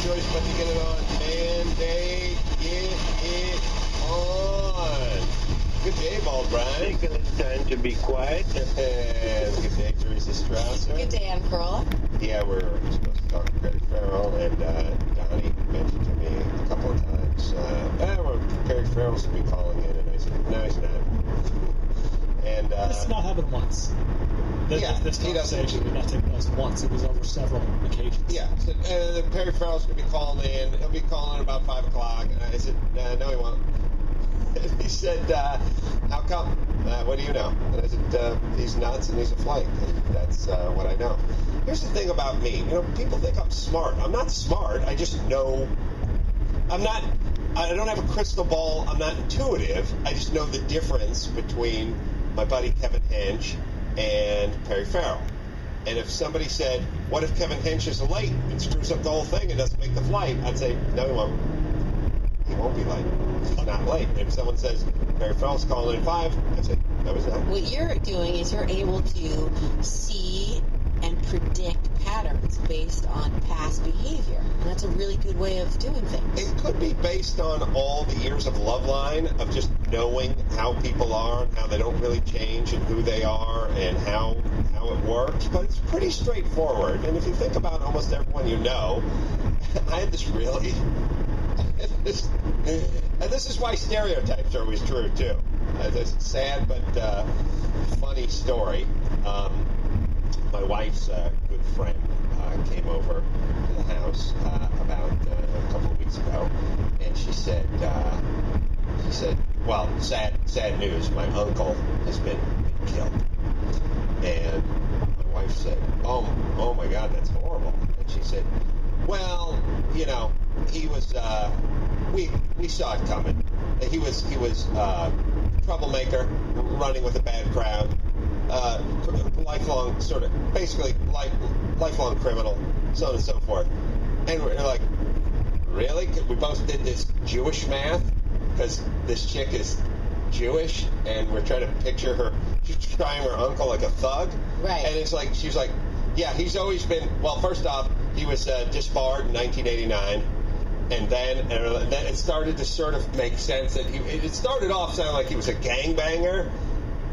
choice but to get it on. Mandate, get it on. Good day, Bald Brian. Take a little time to be quiet. And good day, Teresa Strasser. Good day, Adam Carolla. Yeah, we're supposed to talk to Perry Farrell, and Donnie mentioned to me a couple of times, Perry Farrell's going to be calling in, and I said, no, he's not. And, this did not happen once. This conversation did not take place once. It was over several occasions. Yeah, so, Perry Farrell's going to be calling in. He'll be calling about 5 o'clock. And I said, no, he won't. And he said, how come? What do you know? And I said, he's nuts and he's a flake. And that's what I know. Here's the thing about me. People think I'm smart. I'm not smart. I just know. I don't have a crystal ball. I'm not intuitive. I just know the difference between my buddy Kevin Hench and Perry Farrell. And if somebody said, what if Kevin Hench is late and screws up the whole thing and doesn't make the flight? I'd say, no, he won't. He won't be late. He's not late. And if someone says, Perry Farrell's calling in 5, I'd say, no, he's not. What you're doing is you're able to see and predict patterns based on past behavior. And that's a really good way of doing things. It could be based on all the years of Loveline, of just knowing how people are and how they don't really change and who they are and how it works. But it's pretty straightforward. And if you think about almost everyone you know, I had this really... and this is why stereotypes are always true, too. It's a sad but funny story. My wife's good friend came over to the house about a couple of weeks ago, and she said, well, sad news, my uncle has been killed. And my wife said, oh my God, that's horrible. And she said, well, he was, we saw it coming. He was troublemaker, running with a bad crowd, lifelong lifelong criminal, so on and so forth. And we're like, really? We both did this Jewish math because this chick is Jewish, and we're trying to picture her. She's trying her uncle like a thug, right? And it's like she's like, yeah, he's always been. Well, first off, he was disbarred in 1989. And then it started to sort of make sense that it started off sounding like he was a gangbanger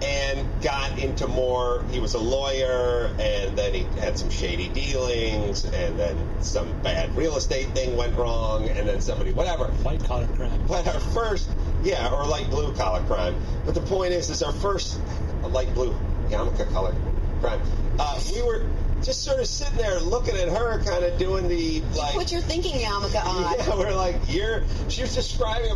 and got into more, he was a lawyer, and then he had some shady dealings, and then some bad real estate thing went wrong, and then somebody, whatever. White collar crime. But our first, or light blue collar crime. But the point is our first light blue yarmulke color crime. We were just sort of sitting there looking at her, kind of doing the, like... You put your thinking yarmulke on. Yeah, we're like, she was describing